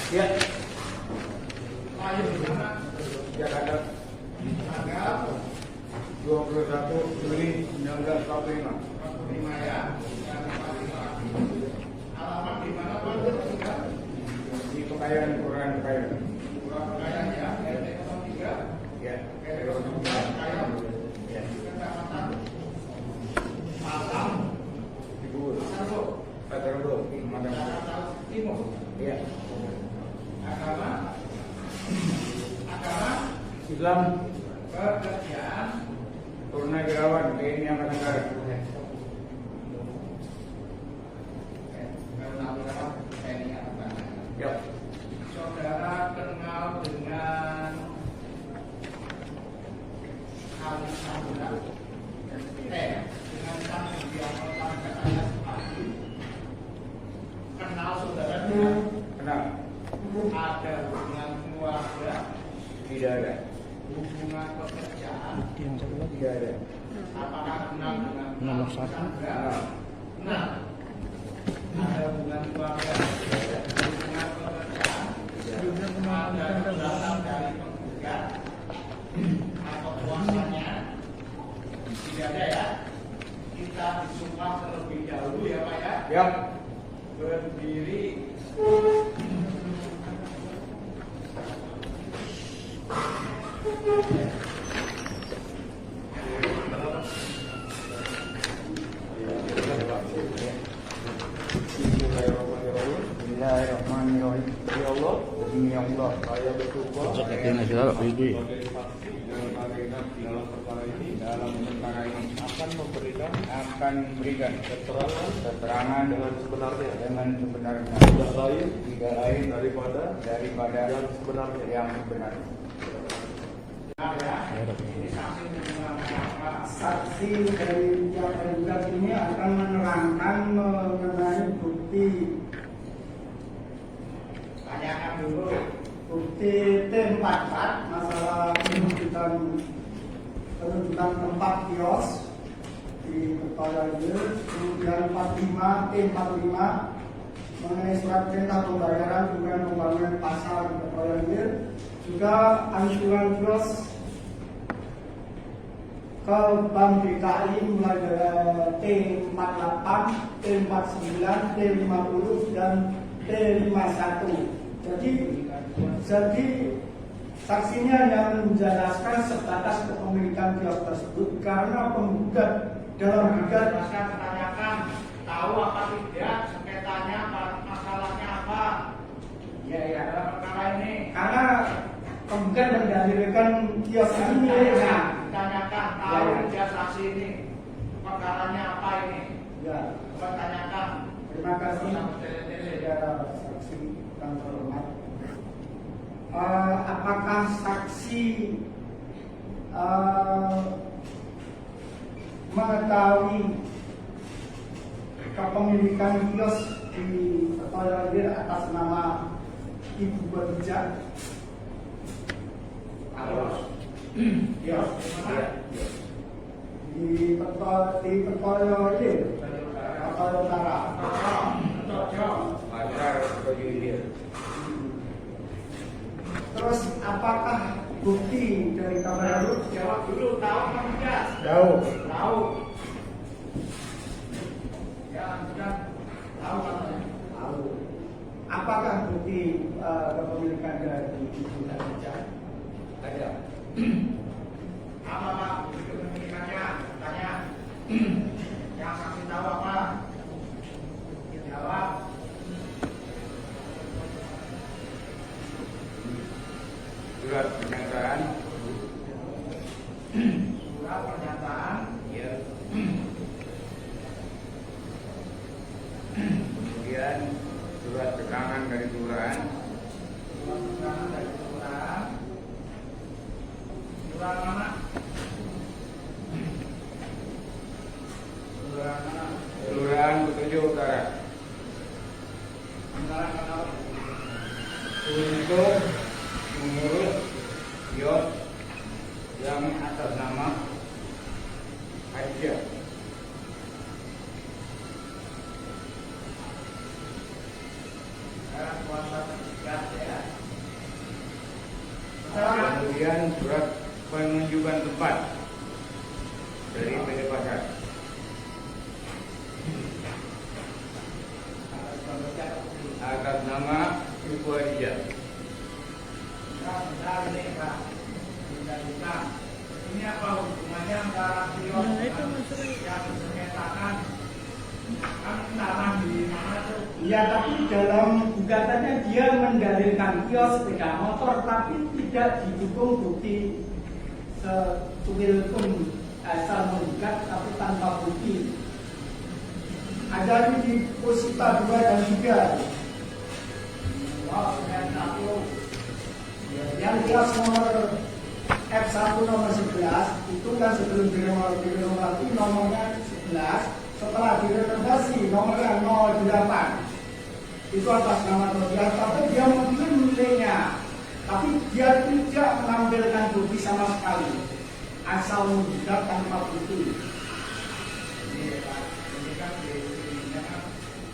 Ya. Ayo gimana? Ya ada. Tanggal 21 Juli 1945. 45 ya. Alamat di mana Pak? Di Pekayan, Kelurahan Pekayan. Kelurahan Pekayan ya. RT 03. Ya. RT 03 Pekayan. Ya. Kecamatan Pasang. Ibu. Patarbo. Timur. Ya. Agama Islam, pekerjaan Purnawirawan TNI Angkatan Darat. Purnawirawan TNI Angkatan Darat. Ya. Saudara kenal dengan Ali Samudra. Dengan sang yang katanya sepatu. Kenal saudara dengan? Kenal. Ada hubungan keluarga? Tidak ada. Hubungan pekerjaan? Tidak ada. Apakah kenal dengan nomor 1? Kenal. Ada hubungan keluarga? Hubungan pekerjaan? Ada keberatan dari penggugat atau kuasanya? Tidak ada ya. Kita disumpah terlebih dahulu ya Pak ya. Ya. Berdiri. Bismillahirrahmanirrahim. Ya Allah, demi Allah, saya bersumpah dalam perkara ini akan memberikan keterangan dengan sebenarnya tidak lain daripada yang sebenarnya. Saksi dari pihak tergugat ini akan menerangkan mengenai bukti. Tanyakan dulu. Bukti T44 masalah penunjukan tempat kios di Kertajaya, kemudian 45 T45 mengenai surat perintah pembayaran bukan pembangunan pasar di Kertajaya, juga angsuran kios ke Bank DKI mulai dari T48, T49, T50 dan T51. Jadi saksinya yang menjelaskan sebatas kepemilikan kios tersebut karena penggugat dalam gugat tanyakan tahu apa tidak sengketanya masalahnya apa ya dalam perkara ini karena penggugat mendalilkan kios ini tanyakan tahu tidak saksi ini perkaranya apa ini ya tanyakan. Terima kasih saudara saksi yang terhormat. Apakah saksi mengetahui kepemilikan kios di Kertajaya atas nama Ibu Badijah? Kios di Kertajaya Utara. Terus apakah bukti dari kamera? Jawab dulu, tahu atau tidak? Tahu. Ya, sudah tahu katanya. Tahu. Apakah bukti kepemilikan dari Ibu Badijah? Ada. Apa Pak bukti kepemilikannya? Tanya. Yang saksi tahu apa? Jawab. Surat pernyataan. Surat pernyataan. Ya. Kemudian surat keterangan dari kelurahan. Surat keterangan dari kelurahan. Surat mana? Kelurahan Petunjuk Utara. Untuk mengurus kios yang atas nama Aja. Sekarang kuasa 3 ya. dari PD Pasar. Atas nama Ibu Adija. Ini apa hubungannya antara kios yang disengketakan tanah di mana tuh? Iya, tapi dalam gugatannya dia mendalilkan kios sepeda motor, tapi tidak didukung bukti secuil pun asal menggugat, tapi tanpa bukti. Ada di posita 2 dan 3. Yang kios nomor F1 nomor 11 itu kan sebelum direnovasi nomornya 11, setelah direnovasi nomornya 08 itu atas nama Tobias, tapi dia mungkin miliknya, tapi dia tidak menampilkan bukti sama sekali, asal menggugat tanpa bukti. Ini Pak, ini kan buktinya kan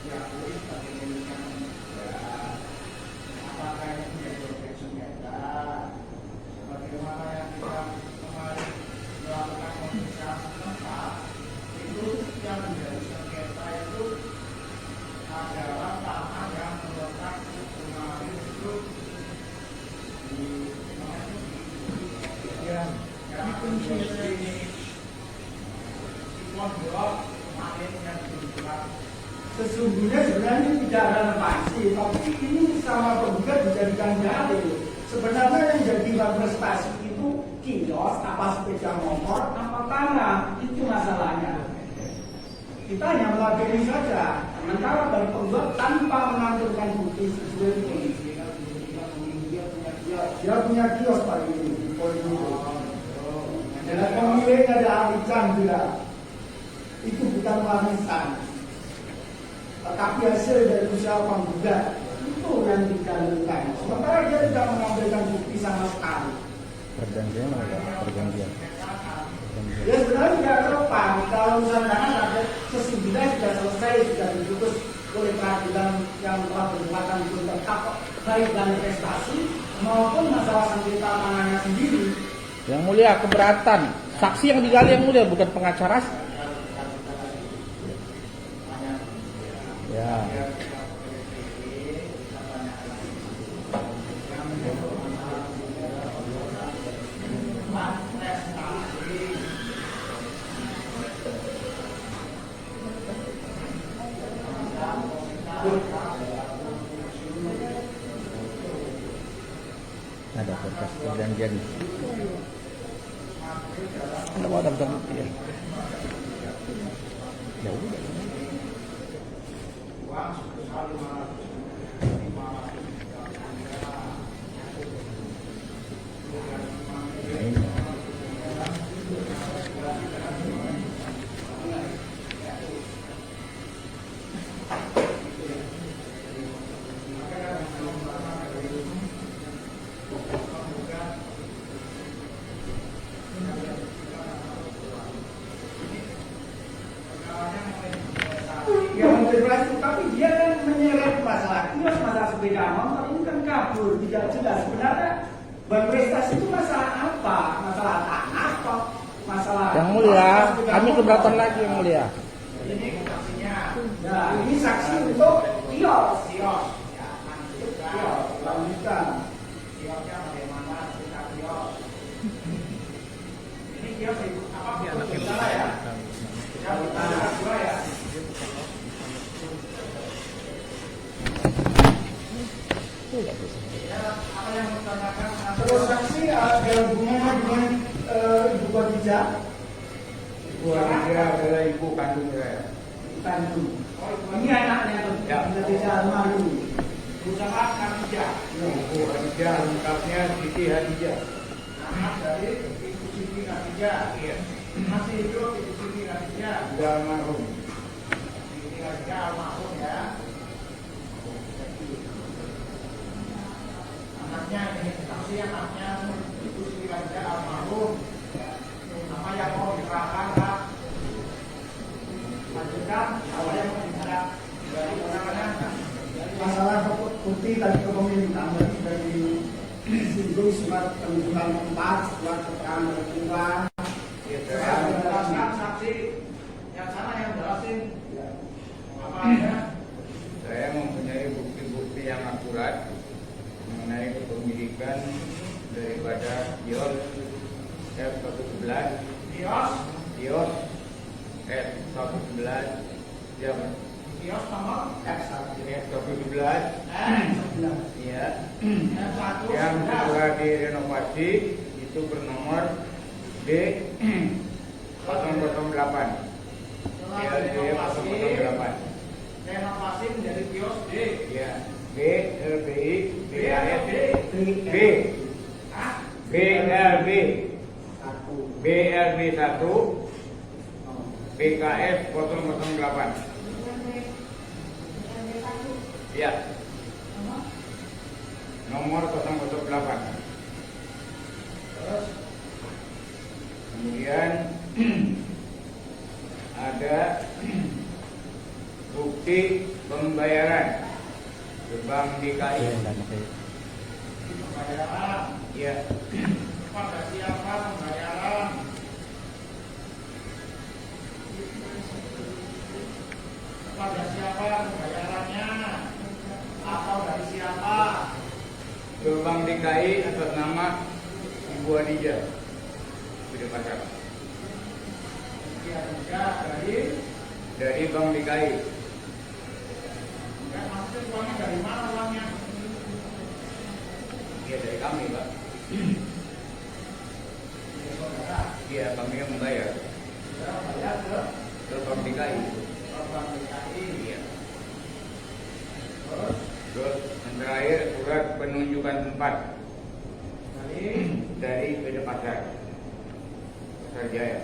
diakui sebagai miliknya manusia. Apakah ini menjadi objek sengketa? Bagaimana yang kita kemarin melakukan komunikasi tempat itu yang menjadi sengketa itu adalah tanah yang terletak kemarin itu di sesungguhnya sebenarnya tidak relevansi, tapi ini sama penggugat dijadikan dalil. Sebenarnya yang jadi prestasi itu kios, apa sepeda motor, apa tanah, itu masalahnya. Kita hanya melabeli saja, sementara dari penggugat tanpa menampilkan bukti sesuai kondisi. Dia punya kios Pak ini, dan pemiliknya ada arisan juga. Itu bukan warisan, tetapi hasil dari usaha penggugat itu yang didalilkan. Sementara dia tidak mengambilkan bukti sama sekali. Perjanjian ada perjanjian. Ya sebenarnya tidak relevan kalau misalnya ada sesudah sudah selesai, sudah diputus oleh peradilan yang telah bermuatan itu tetap baik dari prestasi maupun masalah sengketa tangannya sendiri. Yang mulia keberatan. Saksi yang digali yang mulia bukan pengacara. Ya. Ada kertas perjanjian. Anda mau daftar bukti ya? Ya udah. Tapi dia kan menyeret masalah kios, masalah sepeda motor ini kan kabur, tidak jelas. Sebenarnya Bang Prestasi itu masalah apa? Masalah tanah apa? Masalah Yang mulia, kami keberatan lagi yang mulia. Ini saksinya. Nah, ini saksi untuk kios. Kios. Ya, kios. Lanjutkan. Kiosnya bagaimana? Kita kios. Ini kios apa? Salah ya? Ya, dua ya. Terus saksi ada hubungannya dengan Ibu Khadijah? Ibu Adija adalah ibu kandung saya. Kandung. Ini anaknya tuh. Ya. Khadijah almarhum. Berusaha Khadijah. Ibu Adija lengkapnya Siti Hadijah. Anak dari Ibu Siti Khadijah. Iya. Masih hidup Ibu Siti Khadijah. Sudah almarhum. Siti Khadijah almarhum ya. Anaknya ini saksi anaknya Ibu Siti Khadijah almarhum. Apa yang mau diterangkan Pak? Lanjutkan. Apa yang mau diterangkan dari orang-orang? Masalah bukti tadi kepemilikan dari singgung surat penunjukan tempat, surat keterangan berkeluar. diberikan daripada kios F111 kios F111 jam kios nomor F1 F111 ya F1 yang sudah direnovasi itu bernomor D 008 renovasi menjadi kios D ya B LBI BAS B BLB BLB 1 BKS 008 ya nomor 008. Kemudian ada bukti pembayaran ke Bank DKI. pembayaran Ya, pada siapa pembayaran kepada siapa pembayarannya atau dari siapa ke Bank DKI atas nama Ibu Adija. Sudah pasar. dia juga Dari Bank DKI. dan maksudnya uangnya dari mana uangnya Ya dari kami, Pak. saudara Iya, kami yang membayar bayar ke Bank DKI. ke Bank DKI Iya. terus Terus yang terakhir surat penunjukan tempat dari PD Pasar Jaya.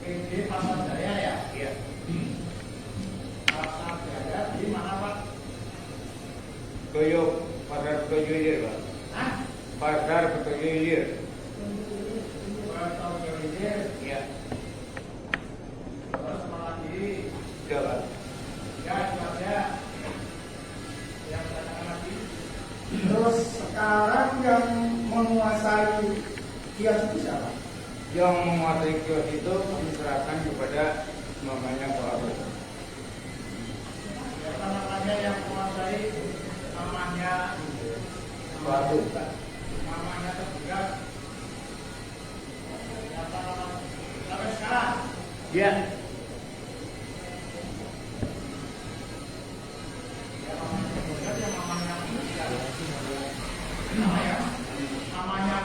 PD Pasar Jaya ya Iya. Pasar Jaya di mana Pak? Toyo Pasar Toyo Ilir, Pak. Hah? Pasar Toyo Ilir. Atau Jaya Iya. terus apa lagi? Sudah, Pak. Ya itu aja yang tanyakan lagi. Terus sekarang yang menguasai kios itu siapa? Yang menguasai kios itu kami serahkan kepada mamanya Pak Abu. Siapa namanya yang menguasai? Namanya Pak Abu. namanya tergugat. Siapa namanya? Sampai sekarang Iya. yang namanya tergugat yang namanya namanya namanya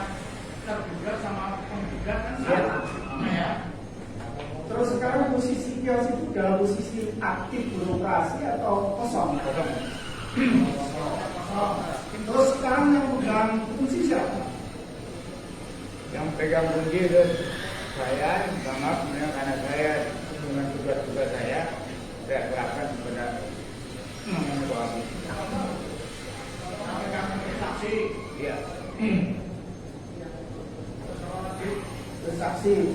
tergugat sama penggugat kan sama namanya. Terus sekarang posisi kios itu dalam posisi aktif beroperasi atau kosong? Kosong. Kosong. Terus sekarang yang pegang kunci siapa? Yang pegang kunci itu saya, sama karena saya dengan tugas-tugas saya serahkan kepada namanya Pak Abu. Yang pegang kunci saksi. Iya. Saksi.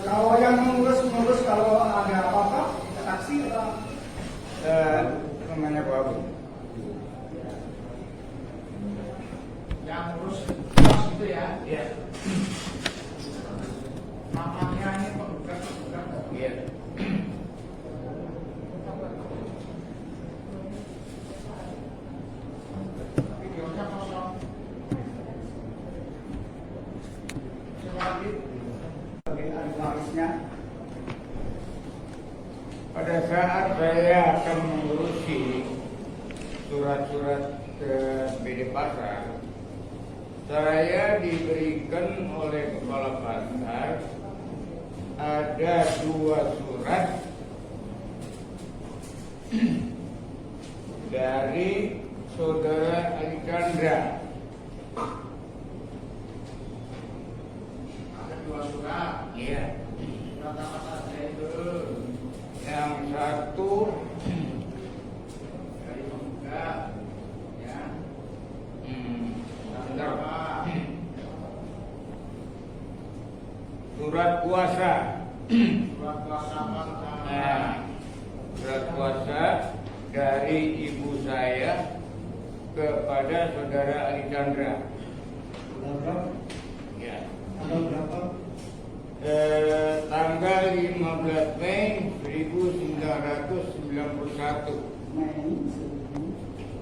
Kalau yang mengurus kalau ada apa-apa saksi atau Namanya Pak Abu. yang ngurus kios gitu ya? Iya. Namanya ini penggugat. Iya. Tapi kiosnya kosong. Lagi sebagai ahli warisnya. Pada saat saya akan mengurusi surat-surat ke BD Pasar, saya diberikan oleh kepala pasar ada 2 surat dari saudara Alexandra. Ada 2 surat. Iya. Surat apa saja itu? Yang satu Dari penggugat. Ya. bentar. Apa? Surat kuasa. Surat kuasa apa? Nah, surat kuasa dari ibu saya kepada saudara Alexandra. Berapa? Ya. Tanggal berapa? Tanggal 15 Mei 1991. Mei.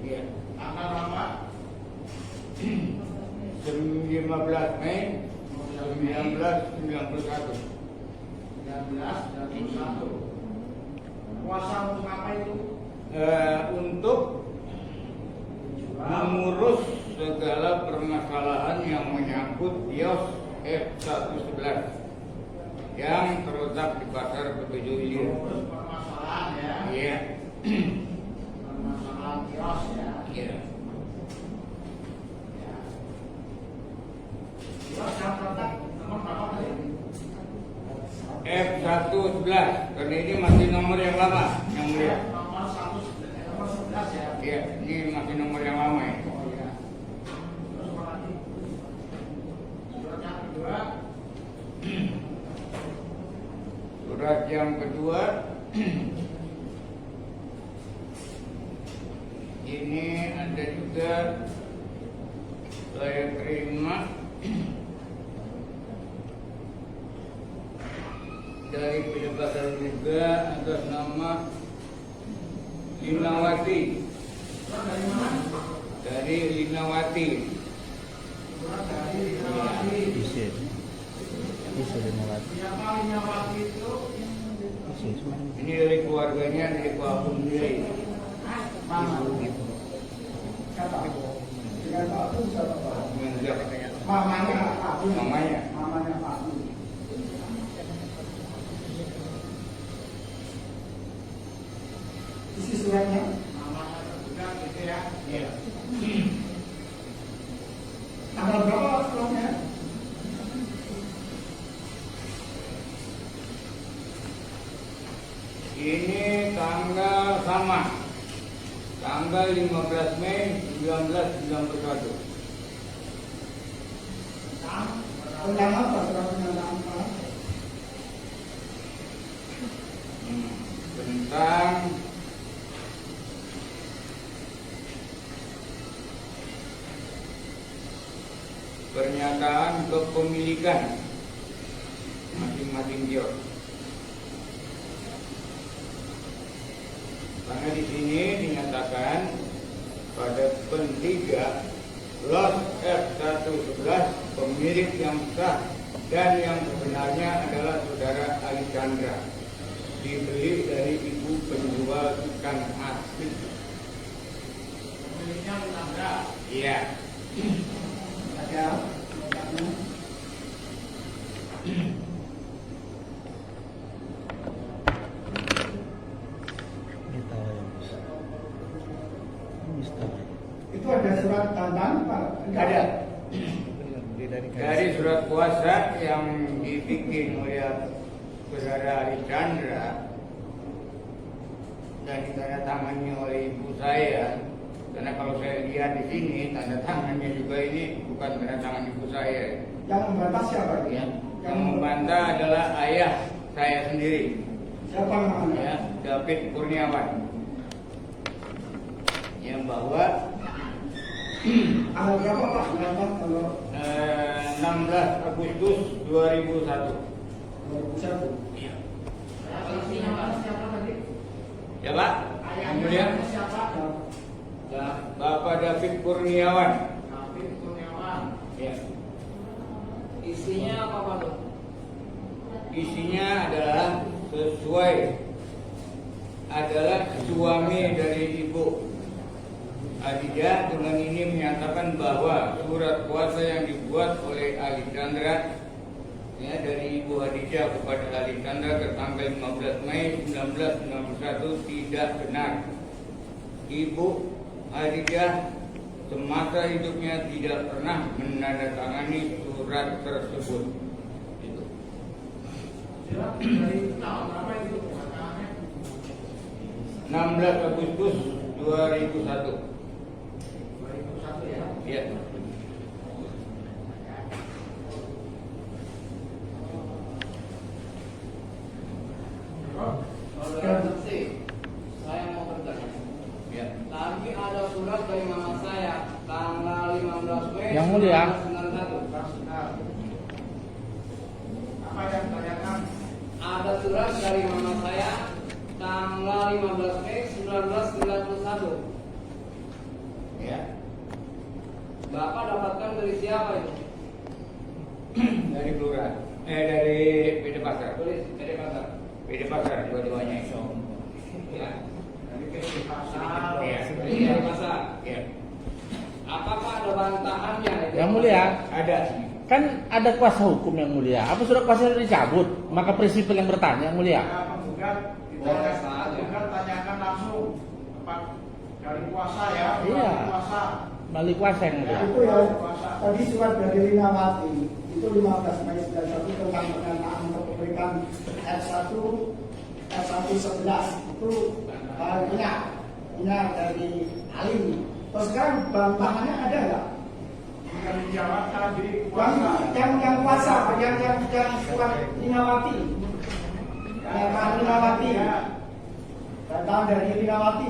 Ya. Tanggal berapa? 15 Mei 1991. 1991. Puasa untuk apa itu? Untuk mengurus segala permasalahan yang menyangkut kios F111 yang terletak di Pasar Ketujuh Ilir. Urus permasalahan ya. Iya. Permasalahan kios ya. Iya. Kios yang terletak nomor berapa tadi? F111 karena ini masih nomor yang lama, yang mulia. Nomor 11 ya. Iya, ini masih nomor yang lama ya. Oh iya. Terus apa lagi? Surat yang kedua. Surat yang kedua ini ada juga saya terima dari pejabat juga atas nama Linawati. Surat dari mana? Dari Linawati. Surat dari Linawati. Bisa. Bisa Linawati. Siapa Linawati itu? Ini dari keluarganya, dari Pak Abun sendiri. Mama. Siapa? Dengan Pak Abu siapa Pak? Mamanya Pak Abu. Mamanya. Mamanya Pak Abu. Isi suratnya? Mamanya tergugat gitu ya. Iya. Tanggal berapa suratnya? Ini tanggal sama. Tanggal 15 Mei 1991. Tentang apa suratnya? Tentang apa? Tentang pernyataan kepemilikan masing-masing kios. Karena di sini dinyatakan pada pentiga lot F111 pemilik yang sah dan yang sebenarnya adalah saudara Ali Chandra, dibeli dari ibu penjual ikan asin. Pemiliknya Chandra. Iya. Ada. Itu ada surat tanda Pak? Ada. Dari surat kuasa yang dibikin oleh saudara Ali Chandra dan ditandatangani oleh ibu saya. Karena kalau saya lihat di sini tanda tangannya juga ini bukan tanda tangan ibu saya. Yang membantah siapa? Ya. Yang membantah adalah ayah saya sendiri. Siapa namanya? Ya, David Kurniawan. Yang bahwa Tanggal berapa Pak? Berapa kalau 16 Agustus 2001. 2001? Iya. Isinya Pak siapa tadi? Ya Pak, kemudian Siapa? Bapak David Kurniawan. David Kurniawan. Ya. Isinya apa Pak? Isinya adalah sesuai adalah suami dari Ibu Adija. Dengan ini menyatakan bahwa surat kuasa yang dibuat oleh Ali Chandra ya, dari Ibu Adija kepada Ali Chandra tertanggal 15 Mei 1991 tidak benar. Ibu Adija semasa hidupnya tidak pernah menandatangani surat tersebut. Itu. Surat dari tahun berapa itu? 16 Agustus 2001. 2001 ya? Ya. Saya mau bertanya. Ya. Tadi ada surat dari mama saya tanggal 15 Mei Yang mulia. 1991. Apa yang tanyakan? Ada surat dari mama saya tanggal 15 Mei 1991. Ya. Bapak dapatkan dari siapa itu? Dari kelurahan. Dari PD Pasar. Tulis dari pasar. PD Pasar dua-duanya. Ya. Dari PD Pasar. Iya. Dari pasar. Iya. Apakah ada bantahannya? itu? Yang mulia, Ada. kan ada kuasa hukum yang mulia. Apa surat kuasa itu dicabut? Maka prinsipal yang bertanya yang mulia. Ya, penggugat Boleh saja. penggugat tanyakan langsung apa dari kuasa ya, Iya. dari kuasa. Melalui kuasa yang mulia. Itu ya, tadi surat dari Linawati itu 15 Mei 91 tentang pernyataan kepemilikan R1 R111 itu punya dari Ali. Terus sekarang bantahannya ada nggak? Yang dijawab tadi Yang kuasa, yang surat Linawati, pernyataan Linawati, bantahan dari Linawati.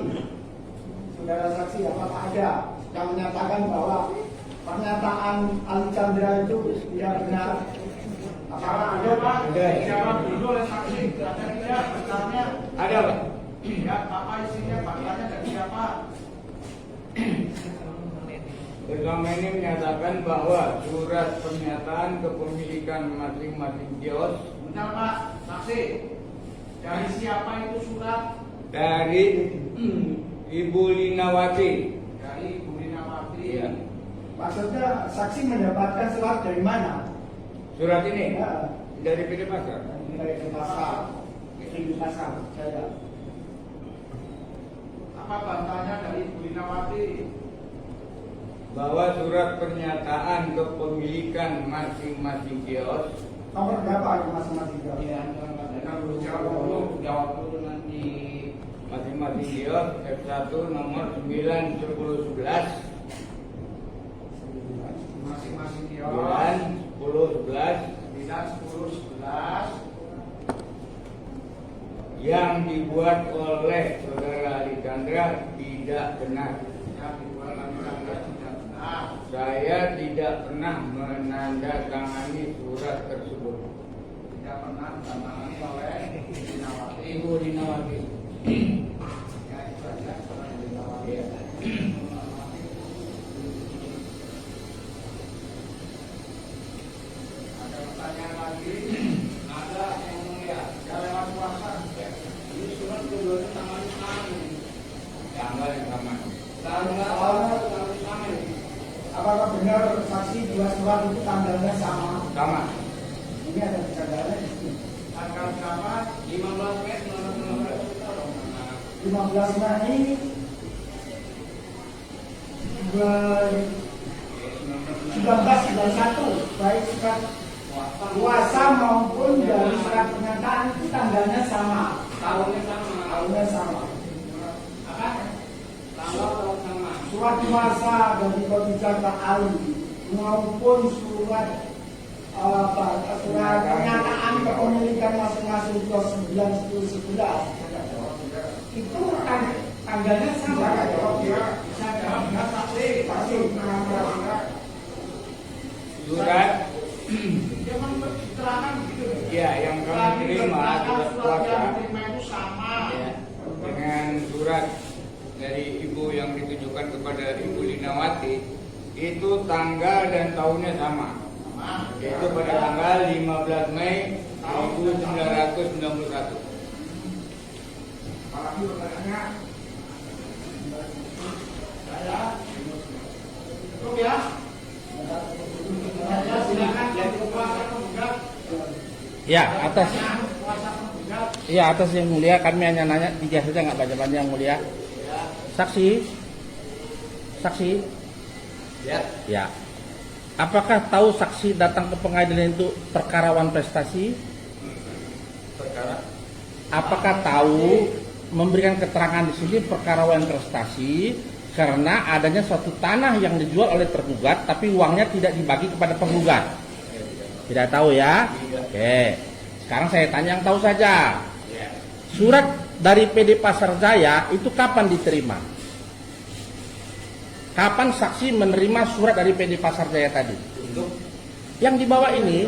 Saudara saksi, apakah ada yang menyatakan bahwa pernyataan Ali Chandra itu tidak benar? Apakah ada, Pak? Ada. dijawab dulu oleh saksi. Ada tidak bertanya? Ada, Pak. Ya, apa isinya? Faktanya dari siapa? Pertama ini menyatakan bahwa surat pernyataan kepemilikan masing-masing kios Bentar, Pak. Saksi. Dari siapa itu surat? dari Ibu Linawati. Dari Ibu Linawati. Iya. Maksudnya saksi mendapatkan surat dari mana? Surat ini Ya, dari PD Pasar. dari pasar, di pasar. Saya. Apa bantahnya dari Ibu Linawati? Bahwa surat pernyataan kepemilikan masing-masing kios Nomor berapa itu masing-masing? Iya, jawab dulu nanti. masing-masing kios F1 nomor 9 10 11 Masing-masing kios. 9 10 11 9, 10, 11. yang dibuat oleh saudara Ali Chandra tidak benar. Yang dibuat oleh Anda tidak benar. Saya tidak pernah menandatangani surat tersebut. Tidak pernah ditangani oleh Ibu Linawati. Ibu Linawati. Ya, itu saja. Ibu Linawati. Iya. Ada pertanyaan lagi? Ada yang mulia. Ya, lewat kuasa. Ini surat kedua tangan tangan. Tanggal yang sama. Tanggal sama ini. Apakah benar saksi dua surat itu tanggalnya sama? Sama. Ini ada tanggalnya di sini. Tanggal berapa? 15 Mei 1915. 15 Mei 1991, baik surat kuasa maupun dari surat pernyataan itu tanggalnya sama, Tahunnya sama. tahunnya sama. Apa? Tahun sama. Surat kuasa dari Khadijah ke Ali maupun surat surat pernyataan kepemilikan masing-masing kios 9, 10, 11 itu tanggalnya sama. Bisa jawab nggak saksi? Saksi. Surat Dia keterangan gitu. ya yang kami terima surat Surat kuasa yang terima itu sama. ya, dengan surat dari ibu yang ditujukan kepada Ibu Linawati itu tanggal dan tahunnya sama, yaitu pada tanggal 15 Mei 1991. Apalagi pertanyaannya. Saya. Cukup ya. Ya, silakan jadi kuasa penggugat. Ya, atas Kuasa penggugat. ya atas yang mulia kami hanya nanya 3 saja, nggak banyak-banyak yang mulia. Saksi, saksi, Ya, ya. Apakah tahu saksi datang ke pengadilan itu perkarawan prestasi? perkara Apakah tahu memberikan keterangan di sini perkarawan prestasi karena adanya suatu tanah yang dijual oleh tergugat tapi uangnya tidak dibagi kepada penggugat? Tidak tahu ya? Oke. Sekarang saya tanya yang tahu saja. ya, Surat dari PD Pasar Jaya itu kapan diterima? Kapan saksi menerima surat dari PD Pasar Jaya tadi? untuk Yang dibawa ini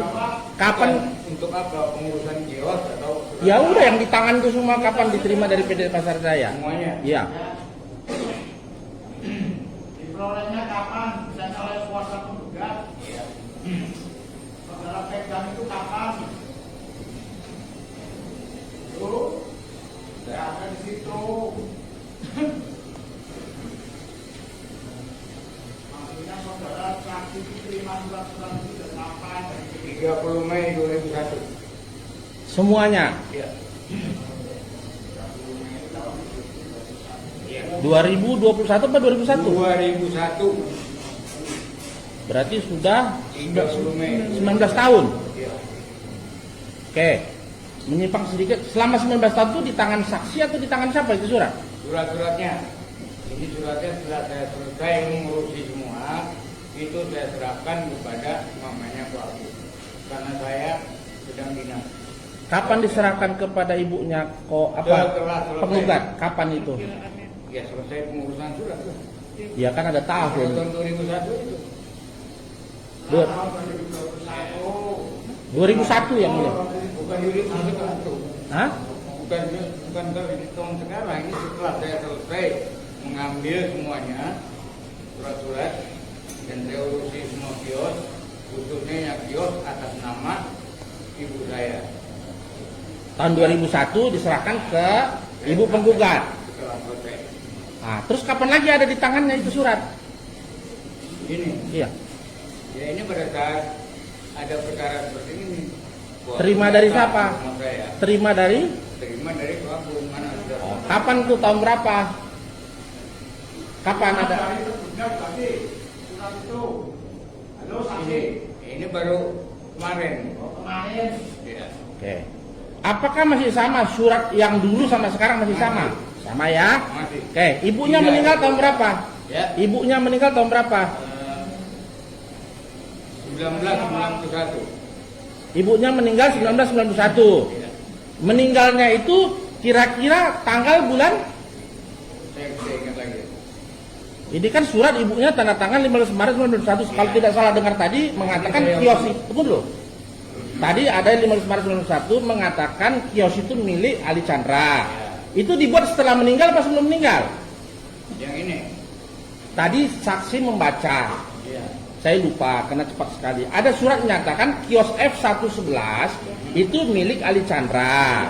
kapan? Untuk apa? Pengurusan kios atau Ya udah yang di tangan itu semua kapan diterima dari PD Pasar Jaya? semuanya? Iya. Diperolehnya kapan? Misalnya oleh kuasa penggugat. Iya. Saudara pegang itu kapan? Tuh, saya ada di situ. Maksudnya saudara saksi itu terima surat-surat itu dan kapan? 30 Mei 2001. Semuanya. Iya. 2021 atau 2001? 2001. Berarti sudah 30 Mei. 19 tahun. Iya. Oke. Menyimpang sedikit. Selama 19 tahun itu di tangan saksi atau di tangan siapa itu surat? Surat-suratnya. Ini suratnya setelah saya selesai mengurusi semua, itu saya serahkan kepada mamanya pelaku. Karena saya sedang dinas. Kapan diserahkan kepada ibunya Setelah selesai. penggugat? Kapan itu? Ya selesai pengurusan surat. Ya kan ada tahun. Tahun 2001 itu. Dua- Tahun 2021. 2001 yang mulia. Bukan 2001. Hah? Bukan tahun sekarang. Ini setelah saya selesai mengambil semuanya surat-surat dan saya urusi semua kios, khususnya yang kios atas nama ibu saya. Tahun 2001 diserahkan ke ibu penggugat. Setelah selesai. Nah, terus kapan lagi ada di tangannya itu surat? Ini, Iya. ya ini pada saat ada perkara seperti ini. Wah, Terima dari ternyata siapa? sama saya. Terima dari Terima dari pelaku mana sudah. kapan tuh, tahun berapa? Kapan ada? Dari tergugat tadi surat itu. Halo saksi. Ini baru kemarin. Oh, kemarin. Ya. Oke. Apakah masih sama surat yang dulu sama sekarang masih sama? Sama ya? Masih. Oke, ibunya Tidak. meninggal tahun berapa? Ya. Ibunya meninggal tahun berapa? 1991. Ibunya meninggal 1991. Ya. Meninggalnya itu kira-kira tanggal bulan? Saya ingat lagi. Ini kan surat ibunya tanda tangan 15 Maret 1991. Kalau tidak salah dengar tadi mengatakan kios itu. Tunggu dulu. Tadi ada 15 Maret 1991 mengatakan kios itu milik Ali Chandra. Itu dibuat setelah meninggal apa sebelum meninggal? Yang ini. Tadi saksi membaca. Iya. Saya lupa karena cepat sekali. Ada surat menyatakan kios F111 itu milik Ali Chandra.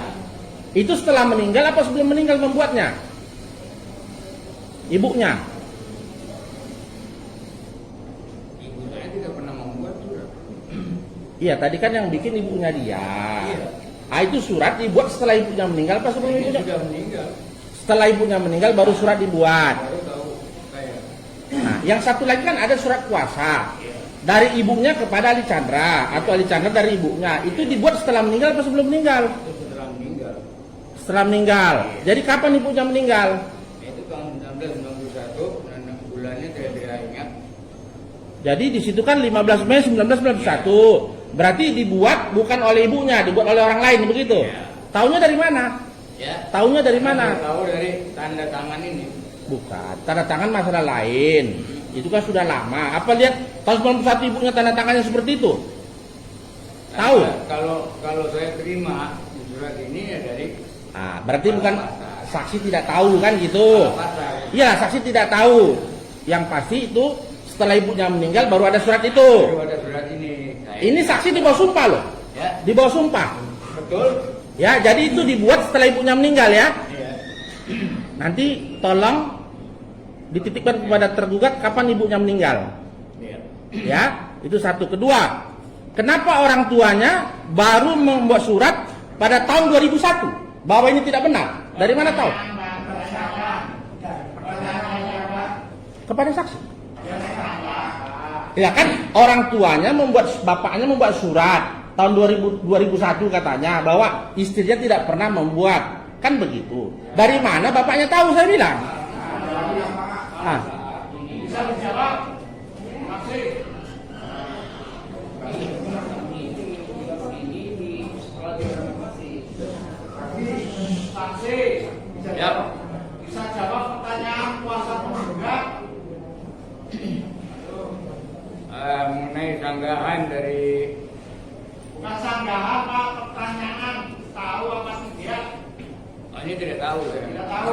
Itu setelah meninggal apa sebelum meninggal membuatnya? Ibunya. Ibu saya tidak pernah membuat surat. Iya, tadi kan yang bikin ibunya dia. Iya. Ah, itu surat dibuat setelah ibunya meninggal apa sebelum Ini ibunya? sudah meninggal. Setelah ibunya meninggal baru surat dibuat. Baru tahu saya. Nah, yang satu lagi kan ada surat kuasa dari ibunya kepada Ali Chandra atau Ali Chandra dari ibunya. Itu dibuat setelah meninggal apa sebelum meninggal? Itu setelah meninggal. Setelah meninggal. Jadi kapan ibunya meninggal? Itu tahun 1991 dan bulannya saya tidak ingat. Jadi di situ kan 15 Mei 1991. Berarti dibuat bukan oleh ibunya, dibuat oleh orang lain begitu. Ya. Tahunya dari mana? Ya. Tahunya dari mana? Saya tahu dari tanda tangan ini. Bukan, tanda tangan masalah lain. Itu kan sudah lama. Apa lihat tahun 91 ibunya tanda tangannya seperti itu? Tahu? Kalau saya terima surat ini ya dari Ah, berarti bukan saksi tidak tahu kan gitu. pasar. Iya, saksi tidak tahu. Yang pasti itu setelah ibunya meninggal baru ada surat itu. Baru ada surat ini. Ini saksi di bawah sumpah loh. Ya. Di bawah sumpah. Betul? Ya, jadi itu dibuat setelah ibunya meninggal ya. Iya. Nanti tolong dititipkan kepada tergugat kapan ibunya meninggal. Iya. Ya, itu satu. Kedua, kenapa orang tuanya baru membuat surat pada tahun 2001 bahwa ini tidak benar? Dari mana tahu? Kepada saksi. Ya kan orang tuanya bapaknya membuat surat tahun 2001 katanya bahwa istrinya tidak pernah membuat. Kan begitu. Dari mana bapaknya tahu saya bilang? Ah. Bisa dijawab. Saksi. Saksi. Ya. Bisa jawab pertanyaan kuasa penggugat. Mengenai sanggahan dari Bukan sanggahan Pak, pertanyaan. Tahu apa tidak? ini tidak tahu saya. Tidak tahu.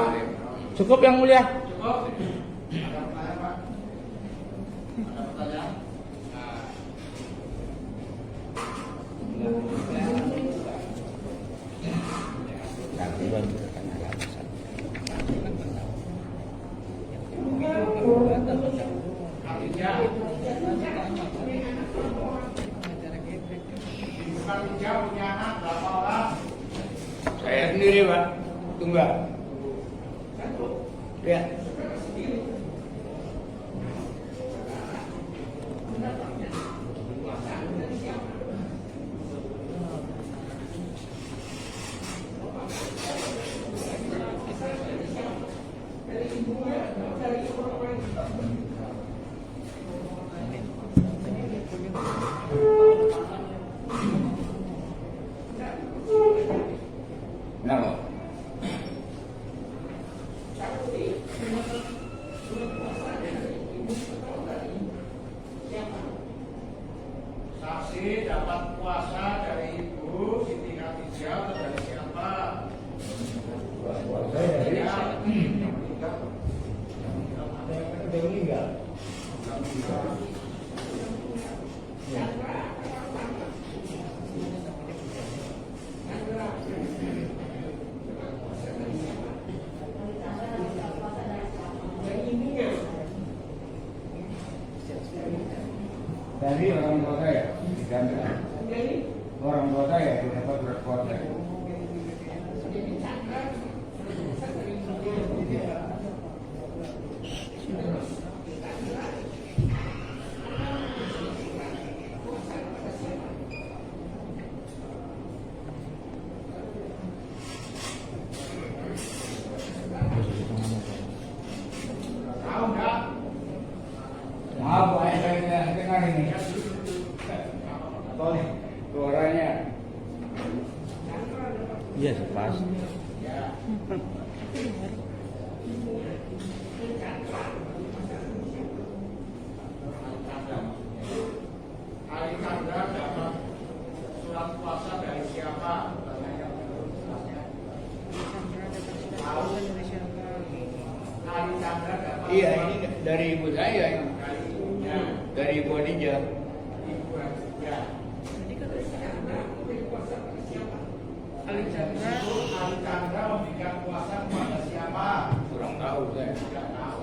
Cukup Yang Mulia. Cukup? Ada pertanyaan Pak? Ada pertanyaan? Artinya bukan dia punya anak berapa orang? Saya sendiri Pak, tunggal. Ya. Kenapa? Saksi dapat kuasa dari Ibu Siti Khadijah atau dari siapa? Ya. Ada yang meninggal. Dari orang tua saya, dan orang tua saya dapat berkuasa. Tahu enggak? Maaf, saya dengar ini. Apa nih? Suaranya. Iya, pas. Ali Chandra dapat surat kuasa dari siapa? Ali Chandra dapat Iya, surat ini dari ibu saya ini. dari ibunya, Dari ibu Adija. ibu Adija. Ali Chandra. Ali Chandra memberikan kuasa kepada siapa? Kurang tahu saya. Tidak tahu.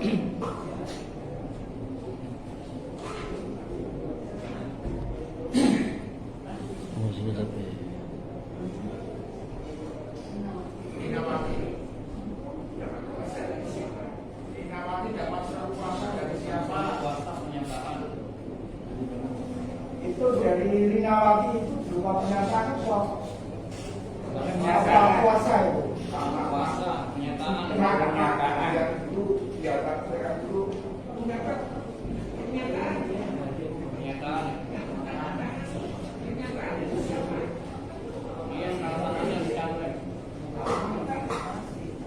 Dinawati. Dinawati dapat surat kuasa dari siapa? Kuasa pernyataan. Itu dari Linawati itu berupa pernyataan kok. Apa kuasa itu? Kuasa, pernyataan. Pernyataan itu diatakan dulu. Pernyataan. Yang salah satunya Ali Chandra.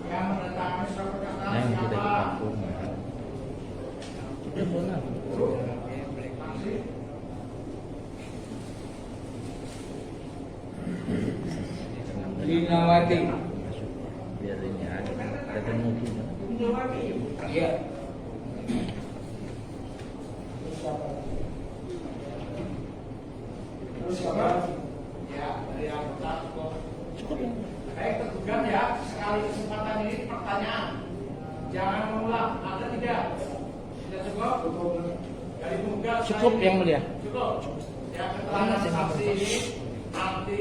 Yang menandatangani surat pernyataan Yang tidak siapa? ditampung. Saksi. Linawati. Biar ini ada ketemu juga. Iya. Terus siapa? Ya, dari anggota cukup. Baik, tergugat ya, sekali kesempatan ini pertanyaan. Jangan mengulang, ada tidak? Tidak cukup? Dari tergugat Cukup saya- Yang Mulia. Cukup. Ya, keterangan saksi ini nanti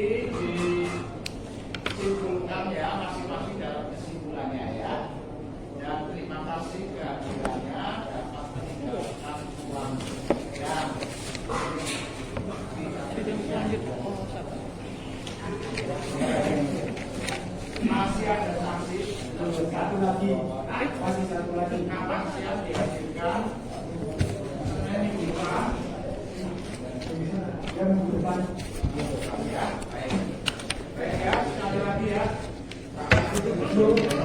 disimpulkan ya, masing-masing dalam kesimpulannya ya. Dan terima kasih kehadirannya dapat meninggalkan uang ya. Masih ada saksi. Satu lagi. Masih satu lagi. Kapan siap dihadirkan? Senin minggu depan. Yang minggu depan. Ya, baik. Baik ya, sekali lagi ya.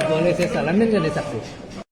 Boleh saya salamin nggak nih saksi?